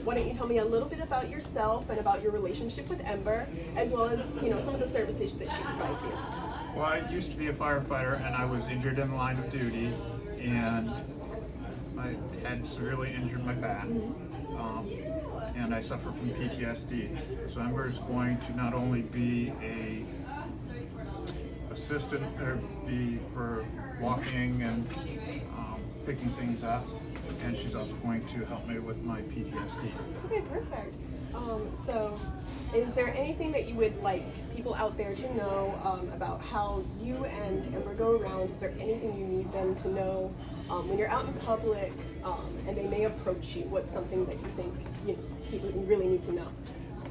why don't you tell me a little bit about yourself and about your relationship with Ember, as well as some of the services that she provides you. Well, I used to be a firefighter, and I was injured in the line of duty, and I had severely injured my back, and I suffer from PTSD. So Ember is going to not only be a assistant or be for walking and picking things up, and she's also going to help me with my PTSD. Okay, perfect. So is there anything that you would like people out there to know about how you and Ember go around? Is there anything you need them to know when you're out in public and they may approach you? What's something that you think people really need to know?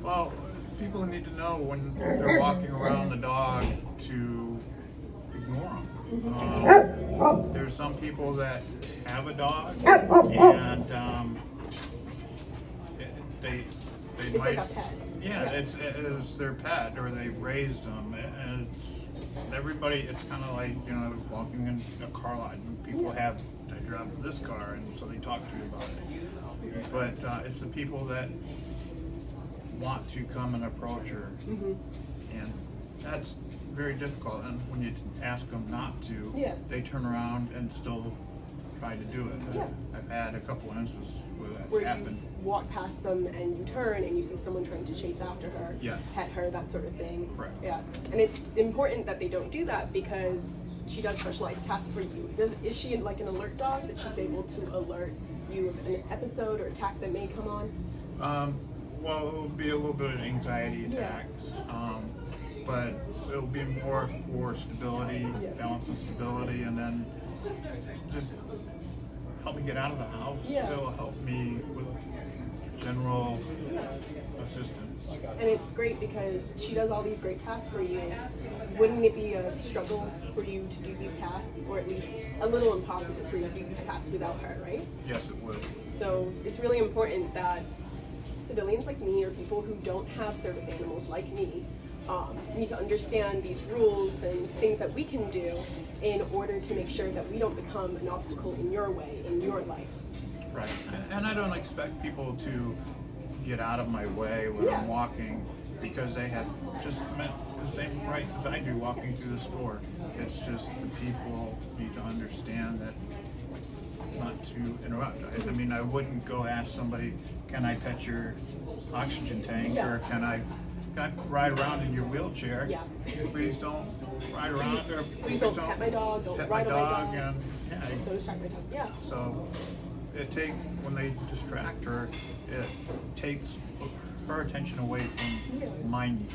Well, people need to know when they're walking around the dog to ignore them. There's some people that have a dog and they It's might, like a pet. yeah, it's their pet, or they raised them, and it's everybody. It's kind of like walking in a car lot. And people have, I drive this car, and so they talk to you about it. But it's the people that want to come and approach her, and that's very difficult. And when you ask them not to, they turn around and still try to do it. Yeah. I've had a couple instances where that's Where happened. you walk past them and you turn and you see someone trying to chase after her, Yes. pet her, that sort of thing. Correct. Yeah, and it's important that they don't do that because she does specialized tasks for you. Is she like an alert dog that she's able to alert you of an episode or attack that may come on? Well, it will be a little bit of anxiety attacks, but it'll be more for stability, balance and stability, and then just help me get out of the house. It'll help me with general assistance. And it's great because she does all these great tasks for you. Wouldn't it be a struggle for you to do these tasks, or at least a little impossible for you to do these tasks without her, right? Yes, it would. So it's really important that civilians like me, or people who don't have service animals like me, need to understand these rules and things that we can do in order to make sure that we don't become an obstacle in your way, in your life. Right. And I don't expect people to get out of my way when I'm walking, because they have just the same rights as I do walking through the store. It's just the people need to understand that not to interrupt. I mean, I wouldn't go ask somebody, can I pet your oxygen tank, or can I ride around in your wheelchair? Please don't ride around, or Please don't pet my dog, don't pet ride my on my dog, dog. and Don't distract my dog. so it takes, when they distract her, it takes her attention away from my needs.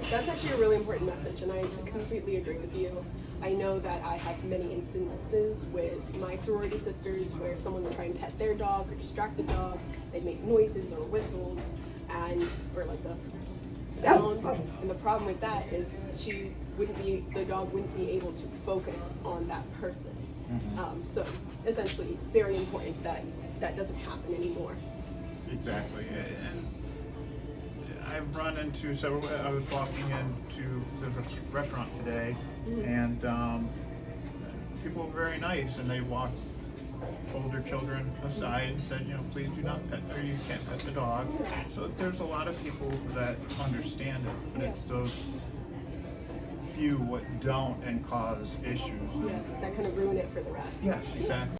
That's actually a really important message, and I completely agree with you. I know that I have many instances with my sorority sisters where someone would try and pet their dog or distract the dog. They'd make noises or whistles, or like the sound. And the problem with that is the dog wouldn't be able to focus on that person. So essentially, very important that that doesn't happen anymore. Exactly. And I've run into several. I was walking into the restaurant today, and people were very nice, and they walked older children aside and said, please do not pet, or you can't pet the dog. So there's a lot of people that understand it, but it's those few what don't and cause issues. That kind of ruin it for the rest. Yes, exactly.